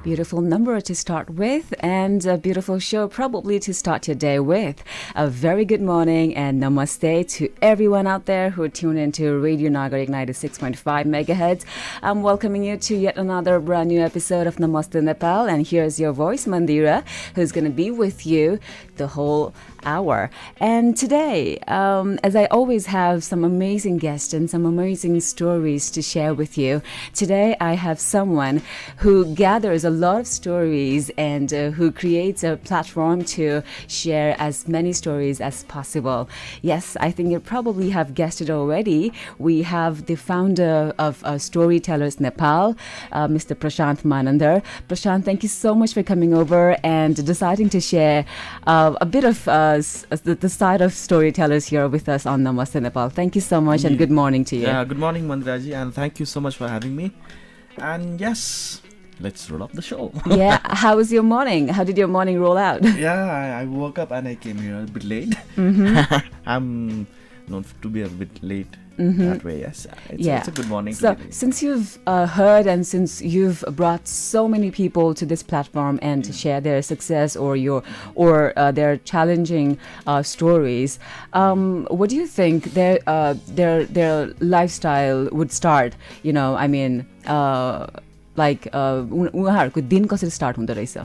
Beautiful number to start with, and a beautiful show probably to start your day with. A very good morning and namaste to everyone out there who tune into Radio Nagarik 96.5 megahertz. I'm welcoming you to yet another brand new episode of Namaste Nepal, and here's your voice, Mandira, who's going to be with you the whole hour. And today, as I always have some amazing guests and some amazing stories to share with you, today I have someone who gathers a lot of stories and who creates a platform to share as many stories as possible. Yes, I think you probably have guessed it already. We have the founder of Storytellers Nepal, Mr. Prashant Manandhar. Prashant, thank you so much for coming over and deciding to share a bit of the side of storytellers here with us on Namaste Nepal. Thank you so much and good morning to you. Yeah, good morning, Mandiraji, and thank you so much for having me. And yes, let's roll up the show. Yeah, how was your morning? How did your morning roll out? Yeah, I woke up and I came here a bit late. I'm known to be a bit late that way, yes. It's a good morning. So, today. since you've heard and since you've brought so many people to this platform and to share their success or their challenging stories, what do you think their lifestyle would start? You know, I mean, उहाँहरूको दिन कसरी start हुँदो रहेछ?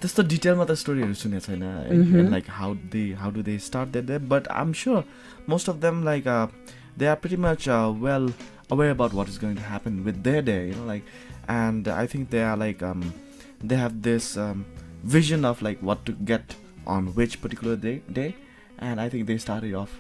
त्यस्तो डिटेलमा त स्टोरीहरू सुनेको छैन, and like how do they start their day, but I'm sure most of them they are pretty much well aware about what is going to happen with their day, you know, and I think they are they have this vision of what to get on which particular day, and I think they started off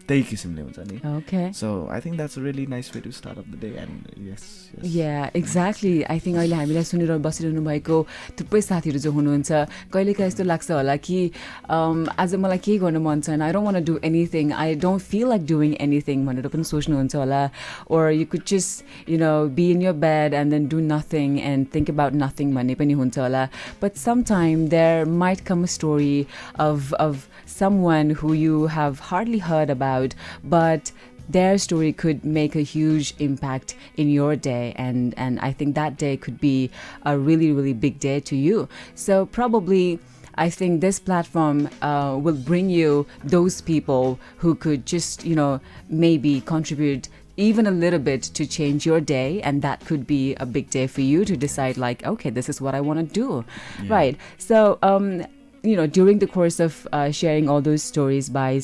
त्यही किसिमले हुन्छ नि. Okay. So I think that's a really nice way to start up the day, and yes. Yeah, exactly. I think अहिले हामीलाई सुनेर बसिरहनु भएको थुप्रै साथीहरू जो हुनुहुन्छ, कहिलेकाहीँ यस्तो लाग्छ होला कि आज मलाई केही गर्न मन छैन, I don't want to do anything, I don't feel like doing anything भनेर पनि सोच्नुहुन्छ होला, or you could just, you know, be in your bed and then do nothing and think about nothing भन्ने पनि हुन्छ होला. But sometime there might come a story of someone who you have hardly heard about, but their story could make a huge impact in your day, and I think that day could be a really, really big day to you. So probably I think this platform will bring you those people who could just, you know, maybe contribute even a little bit to change your day, and that could be a big day for you to decide okay, this is what I want to do. Yeah. Right. So you know, during the course of sharing all those stories by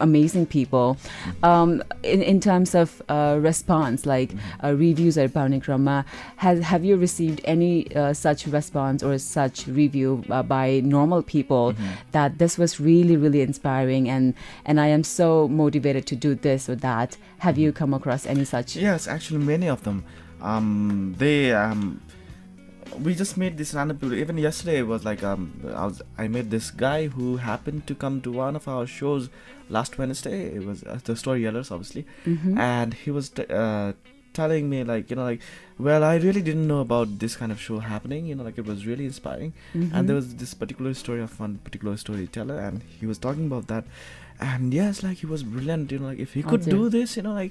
amazing people, in terms of response, reviews are paउने क्रममा, have you received any such response or such review by normal people that this was really, really inspiring, and I am so motivated to do this or that? Have you come across any such? Yes, actually many of them. We just made this random people. Even yesterday it was I met this guy who happened to come to one of our shows last Wednesday. It was the Storytellers, obviously, and he was telling me well, I really didn't know about this kind of show happening, you know, it was really inspiring, and there was this particular story of one particular storyteller, and he was talking about that, and yes, he was brilliant, you know, if he could do this, you know,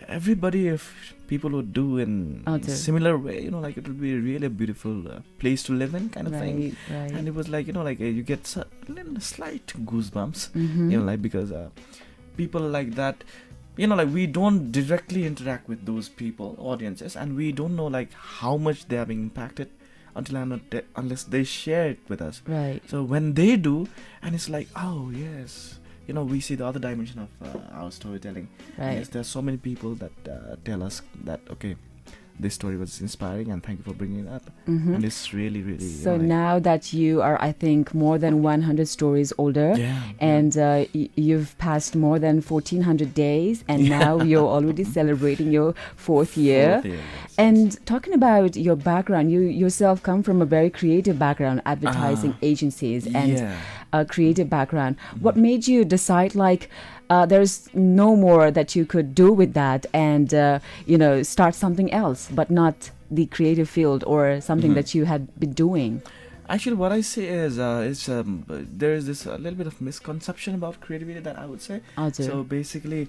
everybody, if people would do in similar way, you know, it would be really a beautiful place to live in, kind of thing. Right. And it was you know, you get slight goosebumps, you know, because people like that, you know, we don't directly interact with those people, audiences, and we don't know how much they are being impacted unless they share it with us. Right. So when they do, and it's oh yes, you know, we see the other dimension of our storytelling. Right. Yes, there are so many people that tell us that, okay, this story was inspiring and thank you for bringing it up. And it's really, really... So now that you are, I think, more than 100 stories older, and you've passed more than 1,400 days, and now you're already celebrating your fourth year. Yes. And talking about your background, you yourself come from a very creative background, advertising agencies and a creative background. What made you decide there's no more that you could do with that and, you know, start something else, but not the creative field or something that you had been doing? Actually, what I say is, there is this a little bit of misconception about creativity that I would say. हजुर So basically,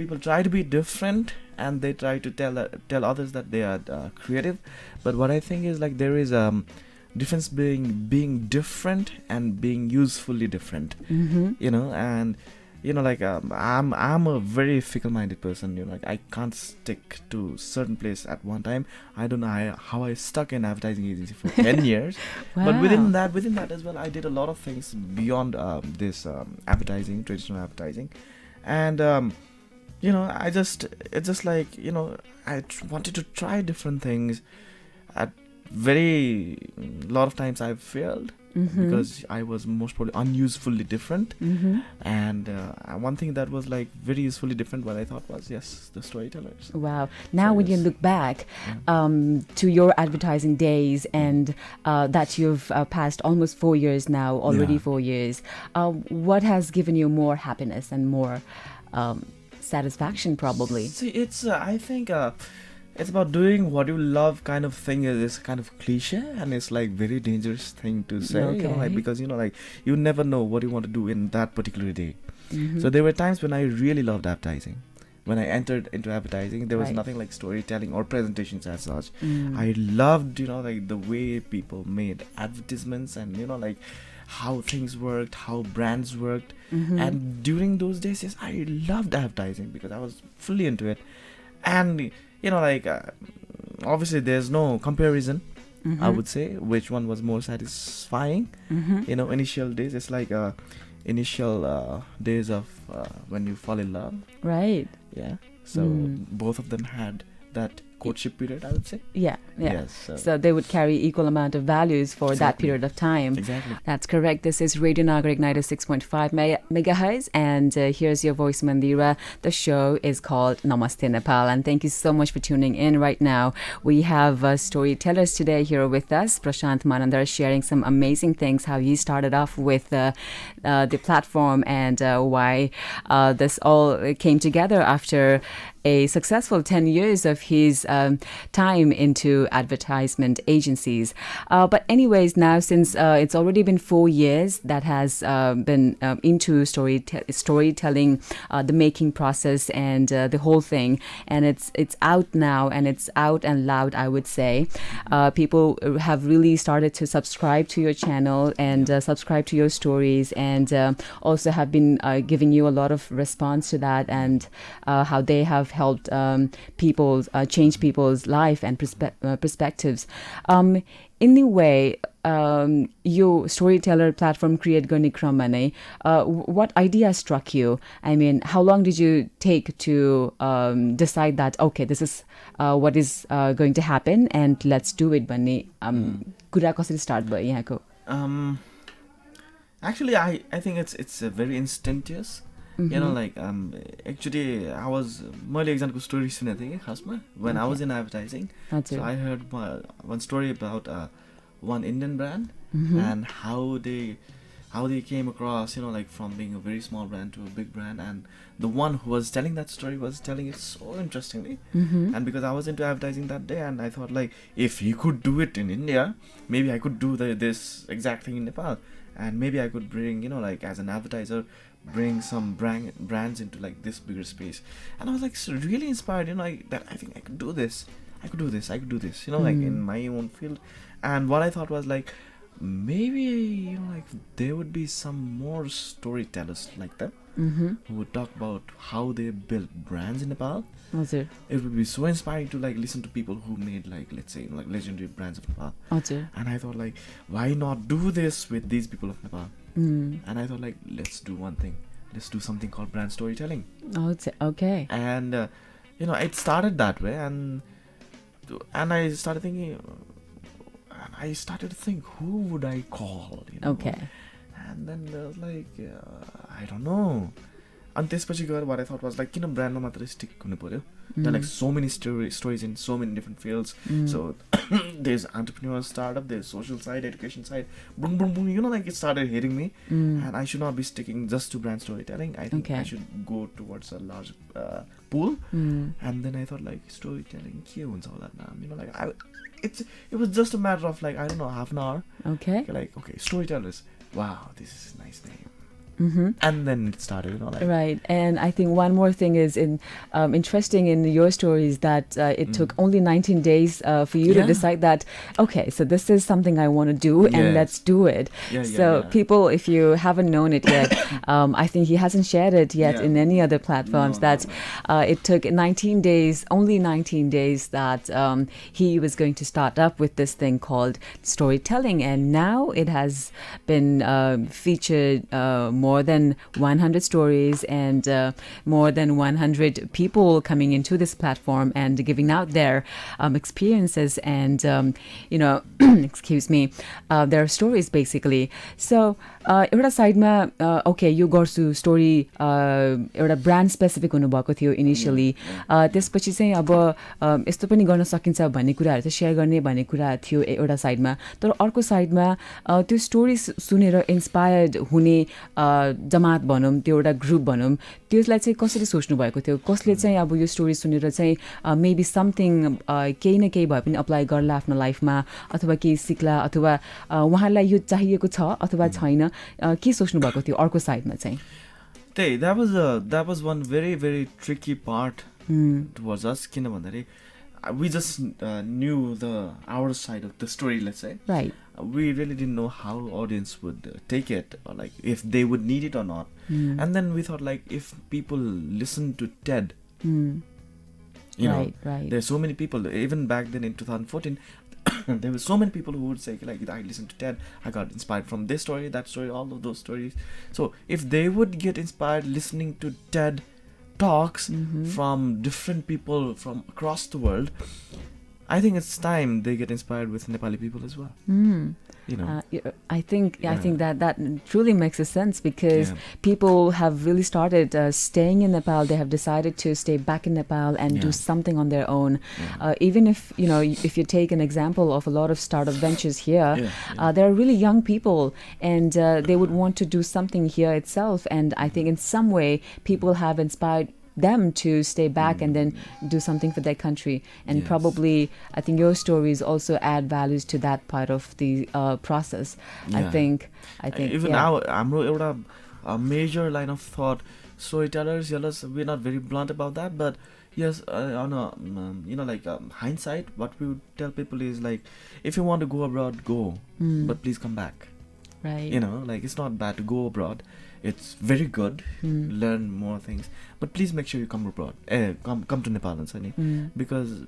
people try to be different and they try to tell others that they are creative. But what I think is like there is difference being different and being usefully different. And like I'm a very fickle-minded person. Like I can't stick to certain place at one time. I don't know how I stuck in advertising agency for 10 years. But within that as well, I did a lot of things beyond this advertising, traditional advertising. And it's just like I wanted to try different things. At very lot of times I've failed because I was most probably unusefully different. And one thing that was like very usefully different, what I thought was, yes, the storytellers. Wow. Now when you look back to your advertising days and that you've passed almost 4 years now, already 4 years, what has given you more happiness and more satisfaction probably? See, it's I think it's about doing what you love kind of thing. Is kind of cliche and it's like very dangerous thing to say. Because like you never know what you want to do in that particular day. So there were times when I really loved advertising. When I entered into advertising, there was nothing like storytelling or presentations as such. I loved like the way people made advertisements and like how things worked, how brands worked. And during those days, yes, I loved advertising because I was fully into it. And like obviously there's no comparison. I would say which one was more satisfying. Initial days, it's like initial days of when you fall in love, right? So both of them had that courtship period, I would say. Yes, so they would carry equal amount of values for that period of time. Exactly. That's correct. This is Radio Nagarik 96.5 megahertz, and here's your voice, Mandira. The show is called Namaste Nepal, and thank you so much for tuning in right now. We have storytellers today here with us. Prashant Manandhar sharing some amazing things, how he started off with the platform and why this all came together after a successful 10 years of his time into advertisement agencies. But anyways, now since it's already been 4 years that has been into storytelling, the making process and the whole thing, and it's out now and it's out and loud, I would say. People have really started to subscribe to your channel and subscribe to your stories, and also have been giving you a lot of response to that, and how they have helped change people's life and perspectives. In the way your storyteller platform create गर्ने क्रममा नै what idea struck you? I mean, how long did you take to decide that okay, this is what is going to happen and let's do it भन्ने कुरा कसरी start भयो यहाँको? Actually, I think it's very instantaneous. Like actually I was मैले एकजनाको story सुनेको थिएँ कि खासमा when I was in advertising. So I heard one story about one Indian brand and how they came across, like from being a very small brand to a big brand, and the one who was telling that story was telling it so interestingly. And because I was into advertising that day, and I thought like, if he could do it in India, maybe I could do this exact thing in Nepal, and maybe I could bring, like as an advertiser, bring some brands into like this bigger space. And I was like really inspired, like that I think I could do this, like in my own field. And what I thought was like, maybe like there would be some more storytellers like them who would talk about how they built brands in Nepal. It would be so inspiring to like listen to people who made like, let's say, like legendary brands of Nepal. And I thought like, why not do this with these people of Nepal? And I thought like, let's do one thing, let's do something called brand storytelling. Okay. And it started that way, and I started thinking, I started to think, who would I call? Okay. And then there was like, I don't know. अनि त्यसपछि गएर what I thought was like किन ब्रान्डमा मात्र stick हुनु पर्यो. There are like so many stories in so many different fields. So there's entrepreneur startup, there's social side, education side, boom boom boom, you know, like it started hitting me. And I should not be sticking just to brand storytelling. I think I should go towards a large pool. And then I thought like storytelling ke huncha hola naam, you know, like it was just a matter of like I don't know, half an hour. Like okay, storytellers, wow, this is a nice name. And then it started, you know, like. Right. And I think one more thing is interesting in your story is that it took only 19 days for you to decide that, okay, so this is something I want to do and let's do it. So people, if you haven't known it yet, I think he hasn't shared it yet in any other platforms, it took 19 days, only 19 days that he was going to start up with this thing called storytelling. And now it has been featured more than 100 stories and more than 100 people coming into this platform and giving out their experiences and, you know, excuse me, their stories basically. So, एउटा साइडमा okay यो गर्छु story एउटा brand specific हुनुभएको थियो initially त्यसपछि चाहिँ अब यस्तो पनि गर्न सकिन्छ भन्ने कुराहरू चाहिँ सेयर गर्ने भन्ने कुरा थियो एउटा साइडमा तर अर्को साइडमा त्यो स्टोरी सुनेर इन्स्पायर्ड हुने जमात भनौँ त्यो एउटा ग्रुप भनौँ त्यसलाई चाहिँ कसरी सोच्नु भएको थियो कसले चाहिँ अब यो स्टोरी सुनेर चाहिँ मेबी समथिङ केही न केही भए पनि अप्लाई गर्ला आफ्नो लाइफमा अथवा केही सिक्ला अथवा उहाँलाई यो चाहिएको छ अथवा छैन के सोच्नु भएको थियो अर्को साइडमा चाहिँ त्यही that was one very very tricky part towards us किन भन्दाखेरि we just knew our side of the story, let's say. Right. We really didn't know how audience would take it or like if they would need it or not. And then we thought like if people listen to TED, you know, there's so many people, even back then in 2014, there were so many people who would say like I listened to TED, I got inspired from this story, that story, all of those stories. So if they would get inspired listening to TED talks from different people from across the world, I think it's time they get inspired with Nepali people as well. You know, I think that truly makes a sense because people have really started staying in Nepal. They have decided to stay back in Nepal and do something on their own. Even if you know, if you take an example of a lot of startup ventures here, there are really young people and they would want to do something here itself. And I think in some way, people have inspired them to stay back and then do something for their country and probably I think your stories also add values to that part of the process. I think even now हाम्रो एउटा major line of thought storytellers, we're not very blunt about that, but yes, on a you know, like hindsight, what we would tell people is like if you want to go abroad, go, but please come back. Right. You know, like it's not bad to go abroad. It's very good, learn more things, but please make sure you come abroad, come to Nepal and Sunny, because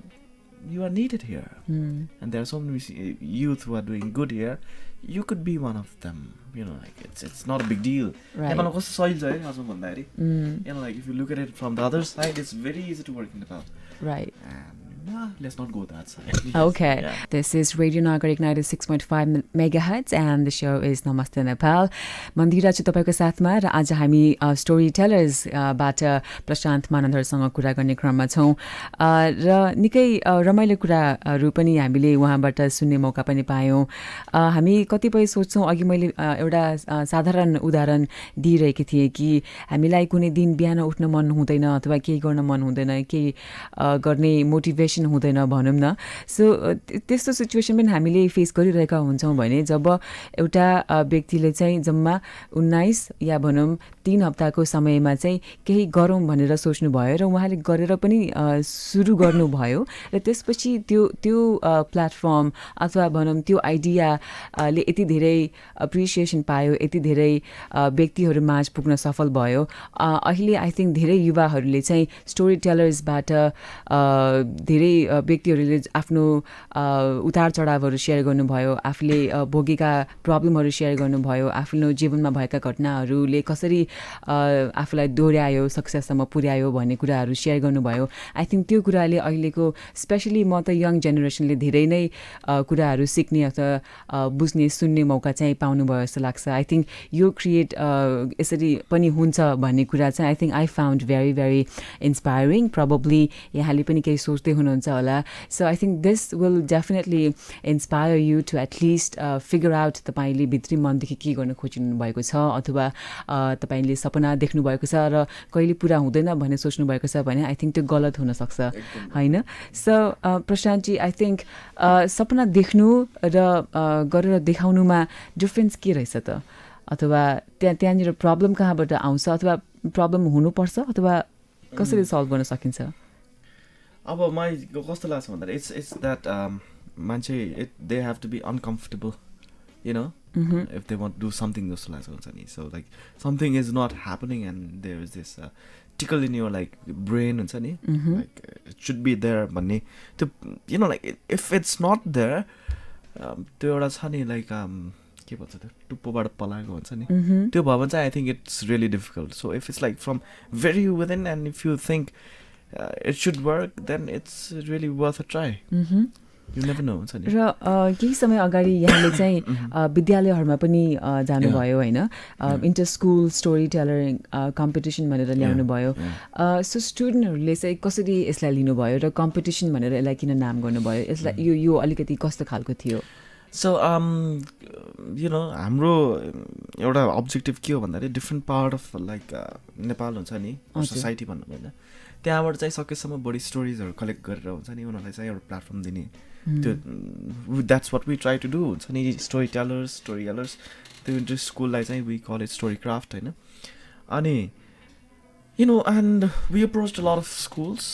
you are needed here, and there are so many youth who are doing good here. You could be one of them, you know, like it's not a big deal. Right. You know, like if you look at it from the other side, it's very easy to work in Nepal. Right. Let's not go that side. Okay. Yeah. This is Radio Nagarik 96.5 megahertz and the show is Namaste Nepal. Mandira छु तपाईको साथमा र आज हामी story tellers बाट प्रशान्त मानन्धरसँग कुरा गर्ने क्रममा छौं र निकै रमाइलो कुराहरु पनि हामीले उहाँबाट सुन्ने मौका पनि पायौं. हामी कतिपय सोच्छौं अघि मैले एउटा साधारण उदाहरण दिइरहेकी थिए कि हामीलाई कुनै दिन बिहान उठ्न मन हुँदैन अथवा केही गर्न मन हुँदैन केही गर्ने मोटिभेसन हुँदैन भनौं न. सो त्यस्तो सिचुएसन पनि हामीले फेस गरिरहेका हुन्छौं भने जब एउटा व्यक्तिले चाहिँ जम्मा 19 या भनौं 3 हप्ताको समयमा चाहिँ केही गरौं भनेर सोच्नु भयो र उहाँले गरेर पनि सुरु गर्नु भयो र त्यसपछि त्यो प्लेटफर्म अथवा भनौं त्यो आइडियाले यति धेरै एप्रिसिएसन पायो यति धेरै व्यक्तिहरु माझ पुग्न सफल भयो. अहिले आई थिंक धेरै युवाहरुले चाहिँ स्टोरी टेलर्सबाट धेरै धेरै व्यक्तिहरूले आफ्नो उतार चढावहरू सेयर गर्नुभयो, आफूले भोगेका प्रब्लमहरू सेयर गर्नुभयो, आफ्नो जीवनमा भएका घटनाहरूले कसरी आफूलाई दोहोऱ्यायो, सक्सेससम्म पुर्यायो भन्ने कुराहरू सेयर गर्नुभयो. आई थिङ्क त्यो कुराले अहिलेको स्पेसली म त यङ जेनेरेसनले धेरै नै कुराहरू सिक्ने अथवा बुझ्ने सुन्ने मौका चाहिँ पाउनुभयो जस्तो लाग्छ. आई थिङ्क यो क्रिएट यसरी पनि हुन्छ भन्ने कुरा चाहिँ I think I found very very inspiring. Probably यहाँले पनि केही सोच्दै हुनुहुन्छ होला. So I think this will definitely inspire you to at least figure out तपाईँले भित्री मनदेखि के गर्न खोजिनु भएको छ, अथवा तपाईँले सपना देख्नुभएको छ र कहिले पुरा हुँदैन भन्ने सोच्नुभएको छ भने आई थिङ्क त्यो गलत हुनसक्छ होइन. सो प्रशान्तजी, आई थिङ्क सपना देख्नु र गरेर देखाउनुमा डिफ्रेन्स के रहेछ त, अथवा त्यहाँनिर प्रब्लम कहाँबाट आउँछ, अथवा प्रब्लम हुनुपर्छ, अथवा कसरी सल्भ गर्न सकिन्छ? अब मलाई कस्तो लाग्छ भन्दा इट्स द्याट मान्छे they have to be uncomfortable, you know, if they want to do something जस्तो लाग्छ हुन्छ नि. So like something is not happening and there is this tickle in your like brain हुन्छ नि, like it should be there भन्ने त्यो, you know, like if it's not there त्यो एउटा छ नि like के भन्छ त्यो टुप्पोबाट पलाएको हुन्छ नि, त्यो भयो भने चाहिँ I think it's really difficult. So if it's like from very within and if you think it should work then it's really worth a try. You never know. र केही समय अगाडि यहाँले चाहिँ विद्यालयहरूमा पनि जानुभयो होइन, inter school story teller competition भनेर ल्याउनु भयो. सो स्टुडेन्टहरूले चाहिँ कसरी यसलाई लिनुभयो र कम्पिटिसन भनेर यसलाई किन नाम गर्नुभयो? यसलाई यो अलिकति कस्तो खालको थियो? सो यु नो हाम्रो एउटा अब्जेक्टिभ के हो भन्दाखेरि different part of like Nepal हुन्छ नि, सोसाइटी भन्नु होइन, त्यहाँबाट चाहिँ सकेसम्म बढी स्टोरिजहरू कलेक्ट गरेर हुन्छ नि उनीहरूलाई चाहिँ एउटा प्लेटफर्म दिने. त्यो that's what we try to do हुन्छ नि. स्टोरी टेलर्स त्यो इन्टर स्कुललाई चाहिँ we call it story craft होइन. अनि you know and we approach a lot of schools.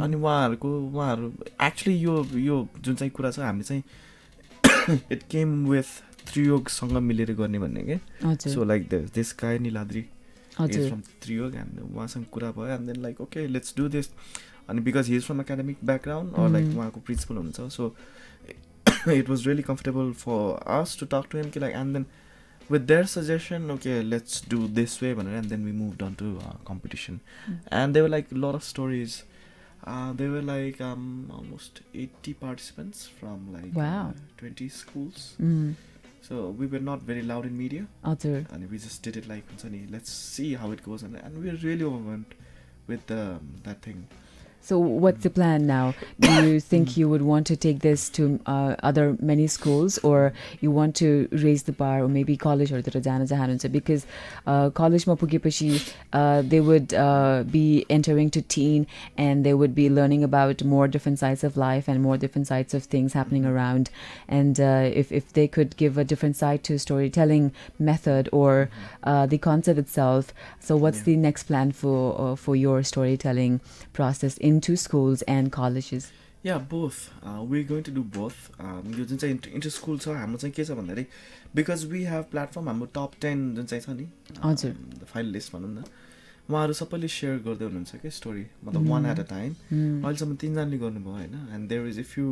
अनि उहाँहरू एक्चुली यो जुन चाहिँ कुरा छ हामीले चाहिँ इट केम विथ त्रियोगसँग मिलेर गर्ने भन्ने क्या. सो like this guy Niladri is from Triyog and उहाँसँग कुरा भयो and then like okay let's do this. अनि because he is from academic background or like उहाँको प्रिन्सिपल हुनुहुन्छ. So it was really comfortable for us to talk to him कि like and then with their suggestion okay let's do this way भनेर and then we move on to competition. And they were like lot of stories. There were like almost 80 participants from like 20 schools. So we were not very loud in media. And we just did it like, let's see how it goes. And we were really overwhelmed with that thing. So what's the plan now? Do you think you would want to take this to other many schools, or you want to raise the bar, or maybe college-हरूतिर जान चाहनुहुन्छ? Because college-मा पुगेपछि they would be entering to teen and they would be learning about more different sides of life and more different sides of things happening around. And if they could give a different side to storytelling method or the concept itself, so what's the next plan for your storytelling process into schools and colleges? Yeah, both. We're going to do both. यो जुन चाहिँ inter school छ हाम्रो चाहिँ के छ भन्दाखेरि because we have platform हाम्रो टप 10 जुन चाहिँ छ नि, हजुर, फाइल लिस्ट भनौँ न, उहाँहरू सबैले सेयर गर्दै हुनुहुन्छ क्या स्टोरी, मतलब वान एट अ टाइम. अहिलेसम्म 3 जनाले गर्नुभयो होइन. And there is if you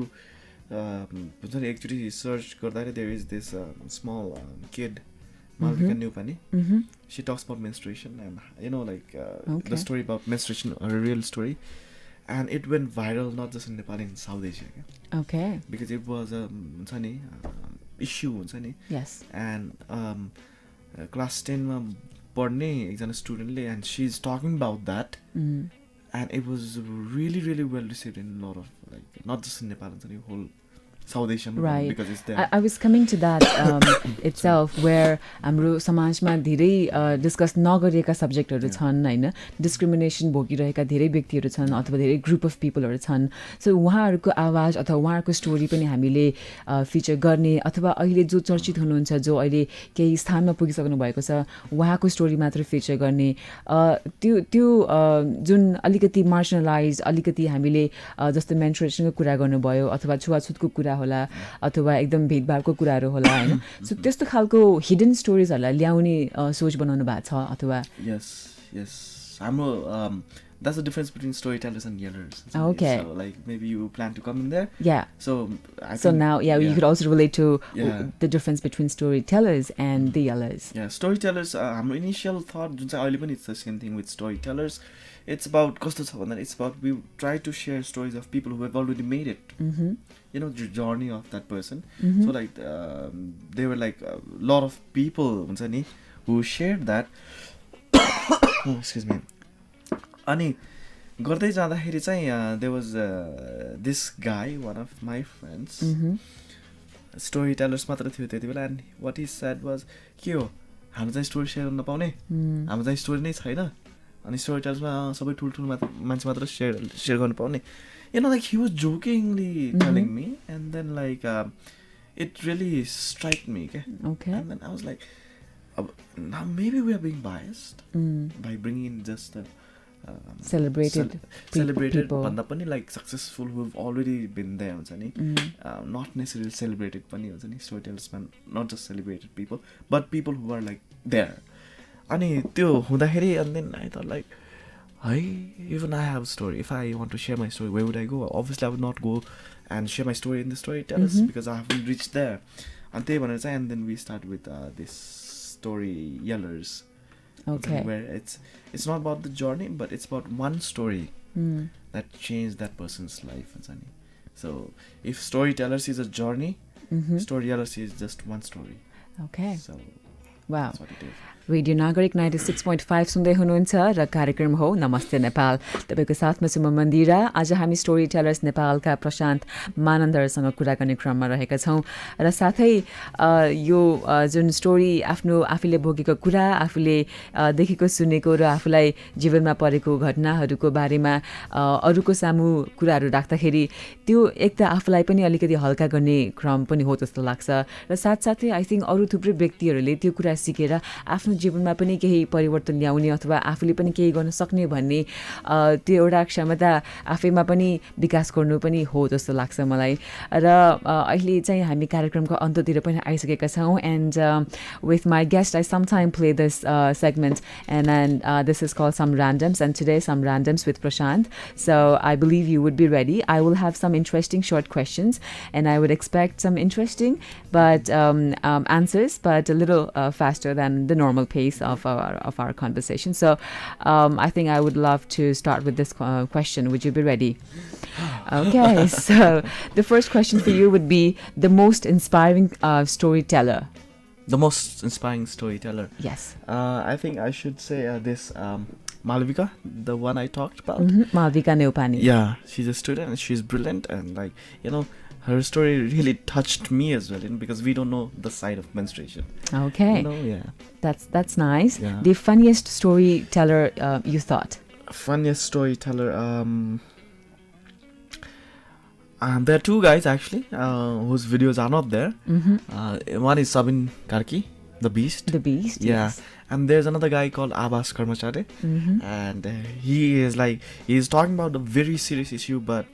हुन्छ नि एकचोटि सर्च गर्दाखेरि there is this small kid Malvika Newpani. She talks about menstruation and you know like the story about menstruation, a real story, and it went viral not just in Nepal, in South Asia. Okay. Because it was a issue, yes. And class 10 ma padne ekjana student le, and she's talking about that, and it was really really well received in a lot of like not just in Nepal, whole South Asian, right? Because it's there. I was coming to that itself, where हाम्रो समाजमा धेरै discuss नगरिएका सब्जेक्टहरू छन् होइन, discrimination भोगिरहेका धेरै व्यक्तिहरू छन् अथवा धेरै ग्रुप अफ पिपलहरू छन्. सो उहाँहरूको आवाज अथवा उहाँहरूको स्टोरी पनि हामीले फिचर गर्ने, अथवा अहिले जो चर्चित हुनुहुन्छ, जो अहिले केही स्थानमा पुगिसक्नु भएको छ, उहाँको स्टोरी मात्र फिचर गर्ने, त्यो जुन अलिकति मार्जिनलाइज, अलिकति हामीले जस्तो मेन्स्ट्रुएसनको कुरा गर्नुभयो अथवा छुवाछुतको कुरा होला अथवा एकदम भेदभावको कुराहरू होला होइन. सो त्यस्तो खालको हिडन स्टोरिजहरूलाई ल्याउने सोच बनाउनु भएको छ अथवा? यस हाम्रो that's the difference between storytellers and yellers. Okay. So like maybe you plan to come in there. Yeah. So I So think, now, you could also relate to Yeah. the difference between storytellers and the yellers. Yeah, storytellers, हाम्रो initial thought जुन चाहिँ अहिले पनि it's the same thing with storytellers. It's about कस्तो छ भन्दा it's about we try to share stories of people who have already made it. Mm-hmm. You know, the journey of that person. Mm-hmm. So like there were like a lot of people हुन्छ नि who shared that. Oh, excuse me. अनि गर्दै जाँदाखेरि चाहिँ there was this guy, one of my friends. Mm-hmm. Storytellers मात्र थियो त्यति बेला, and what he said was के हो हाम्रो चाहिँ स्टोरी सेयर गर्न पाउने, हाम्रो चाहिँ स्टोरी नै छैन, अनि स्टोरी टेलर्समा सबै ठुल्ठुलो मान्छे मात्र सेयर गर्न पाउने. You know, like he was jokingly telling me, and then like it really struck me. Okay. And then I was like, now maybe we are being biased by bringing in just celebrated people. भन्दा पनि like successful who've already been there हुन्छ नि, not necessarily celebrated पनि हुन्छ नि, storytellers man, not just celebrated people but people who are like there. अनि त्यो हुँदाखेरि and then I thought like, hey, even I have a story. If I want to share my story, where would I go? Obviously I would not go and share my story in the storytellers because I haven't reached there. And then we start with this story yellers. Okay. Where it's not about the journey, but it's about one story that changed that person's life. So if storytellers is a journey, storytellers is just one story. Okay. So wow. That's what it is. Radio नागरिक 96.5 सुन्दै हुनुहुन्छ र कार्यक्रम हो नमस्ते नेपाल. तपाईँको साथमा छु म मन्दिरा. आज हामी स्टोरी टेलर्स नेपालका प्रशान्त मानन्दरसँग कुरा गर्ने क्रममा रहेका छौँ र साथै यो जुन स्टोरी आफूले भोगेको कुरा, आफूले देखेको सुनेको र आफूलाई जीवनमा परेको घटनाहरूको बारेमा अरूको सामु कुराहरू राख्दाखेरि त्यो एक त आफूलाई पनि अलिकति हल्का गर्ने क्रम पनि हो जस्तो लाग्छ र साथसाथै आई थिङ्क अरू थुप्रै व्यक्तिहरूले त्यो कुरा सिकेर आफ्नो जीवनमा पनि केही परिवर्तन ल्याउने अथवा आफूले पनि केही गर्न सक्ने भन्ने त्यो एउटा क्षमता आफैमा पनि विकास गर्नु पनि हो जस्तो लाग्छ मलाई. र अहिले चाहिँ हामी कार्यक्रमको अन्त्यतिर पनि आइसकेका छौँ. And with my guest I sometime play this segment and then this is called Some Randoms, and today Some Randoms with Prashant. So I believe you would be ready. I will have some interesting short questions and I would expect some interesting but answers, but a little faster than the normal pace of our conversation. So I think I would love to start with this question. Would you be ready? Okay. So the first question for you would be the most inspiring storyteller. The most inspiring storyteller. Yes. I think I should say this Malvika, the one I talked about. Malvika Neupani. Yeah, she's a student and she's brilliant, and like, you know, her story really touched me as well, because we don't know the side of menstruation. Okay. You know, yeah. That's nice. Yeah. The funniest storyteller you thought? Funniest storyteller. There are two guys actually whose videos are not there. One is Sabin Karki, the Beast. The Beast. Yeah. Yes. And there's another guy called Abbas Karmachare, and he's talking about a very serious issue, but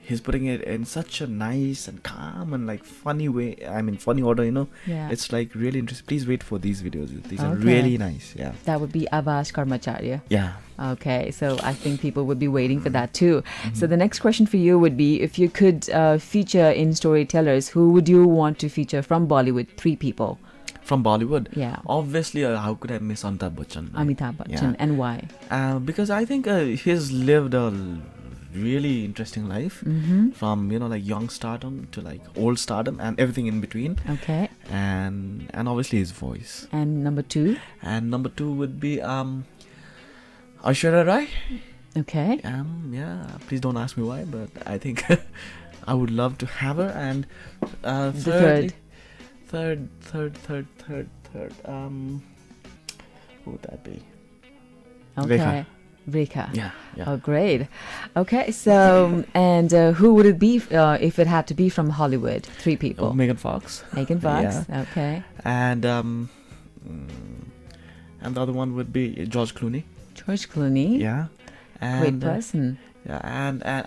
he's putting it in such a nice and calm and like funny way. I mean, funny order, you know. Yeah. It's like really interesting. Please wait for these videos. These are Okay. really nice. Yeah. That would be Abbas Karmacharya. Yeah. Okay, so I think people would be waiting for that too. So the next question for you would be, if you could feature in storytellers, who would you want to feature from Bollywood? 3 people. From Bollywood? Yeah. Obviously, how could I miss Amitabh Bachchan? Amitabh Bachchan. Yeah. And why? Because I think he's lived a really interesting life, from, you know, like young stardom to like old stardom and everything in between. Okay. And obviously his voice. And number 2? And number 2 would be Aishwarya Rai. Okay. Yeah, please don't ask me why, but I think I would love to have her. And third. Third. Who would that be? Okay. Rekha. Yeah. Oh, great. Okay, so and who would it be if it had to be from Hollywood? 3 people. Megan Fox. Megan Fox. Yeah. Okay. And the other one would be George Clooney. George Clooney. Yeah. And, Great person. Yeah,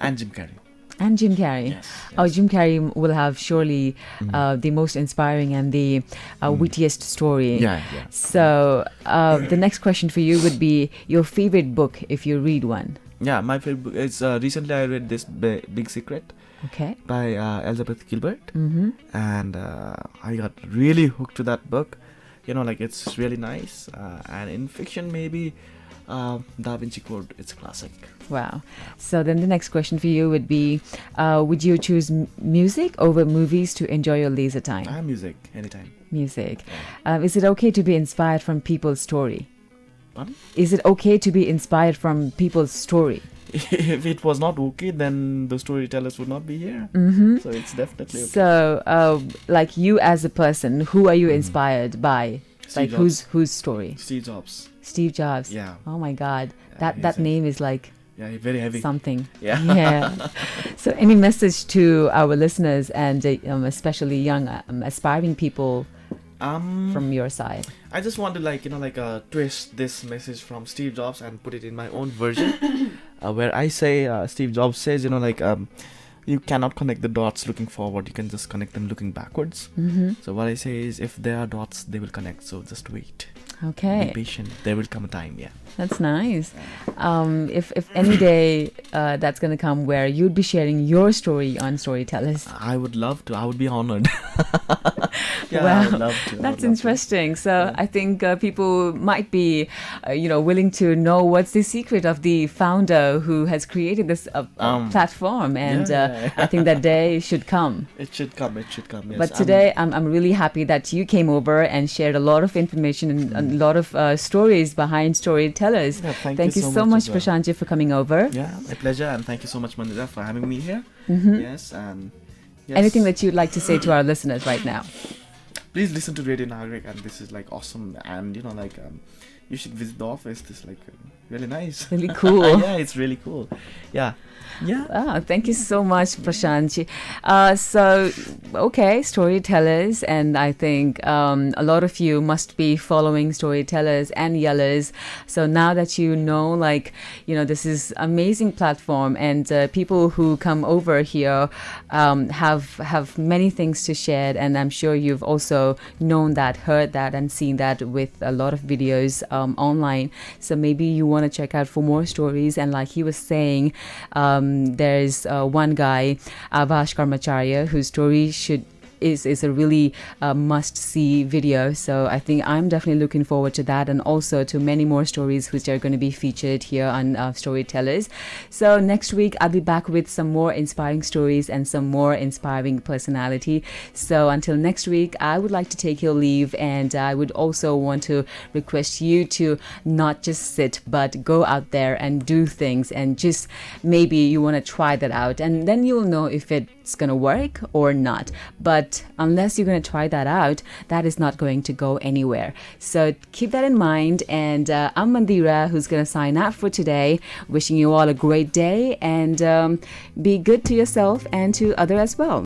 and Jim Carrey. And Jim Carrey. Yes. Oh, Jim Carrey will have surely the most inspiring and the wittiest story. Yeah. So the next question for you would be your favorite book if you read one. Yeah, my favorite book is recently I read this Big Secret Okay. by Elizabeth Gilbert, Mm-hmm. and I got really hooked to that book. Like it's really nice. And in fiction, maybe Da Vinci Code. It's a classic. Wow. So then the next question for you would be, would you choose music over movies to enjoy your leisure time? Music anytime. Music. Is it okay to be inspired from people's story? Pardon? Is it okay to be inspired from people's story? If it was not okay, then the storytellers would not be here. Mm-hmm. So it's definitely okay. So, like you as a person, who are you inspired by? Steve Like whose story? Steve Jobs. Steve Jobs. Yeah. Oh my God, Yeah, that he's name is like Yeah, very heavy. something. Yeah. Yeah. So, any message to our listeners and especially young aspiring people from your side? I just want to twist this message from Steve Jobs and put it in my own version, where I say Steve Jobs says you cannot connect the dots looking forward. You can just connect them looking backwards. Mm-hmm. So what I say is, if there are dots, they will connect. So just wait. Okay. Be patient. There will come a time. Yeah. That's nice. If any day that's going to come where you'd be sharing your story on Storytellers. I would love to. I would be honored. Yeah, Wow, I would love to. that's interesting. So I think people might be, willing to know what's the secret of the founder who has created this platform, and I think that day should come. It should come. It should come. Yes. But today, I'm really happy that you came over and shared a lot of information and a lot of stories behind Storytellers. Yeah, Thank you so much, Prashant, for coming over. Yeah, my pleasure, and thank you so much, Manira, for having me here. Mm-hmm. Yes, and yes. Anything that you'd like to say to our listeners right now? Please listen to Radio Nagarik, and this is awesome, and you should visit the office. This is really nice. Really cool. Yeah, it's really cool. Yeah. Oh, thank you so much, Prashant. Okay, Storytellers, and I think a lot of you must be following Storytellers and Yellers. So now that you know, this is amazing platform, and people who come over here have many things to share, and I'm sure you've also known that, heard that, and seen that with a lot of videos online. So maybe you want to check out for more stories, and like he was saying, there's one guy, Avash Karmacharya, whose story is a really must-see video. So I think I'm definitely looking forward to that, and also to many more stories which are going to be featured here on Storytellers. So next week I'll be back with some more inspiring stories and some more inspiring personality. So until next week, I would like to take your leave, and I would also want to request you to not just sit, but go out there and do things, and just maybe you want to try that out, and then you'll know if it's going to work or not. But unless you're going to try that out, that is not going to go anywhere. So keep that in mind. And I'm Mandira, who's going to sign out for today. Wishing you all a great day, and be good to yourself and to others as well.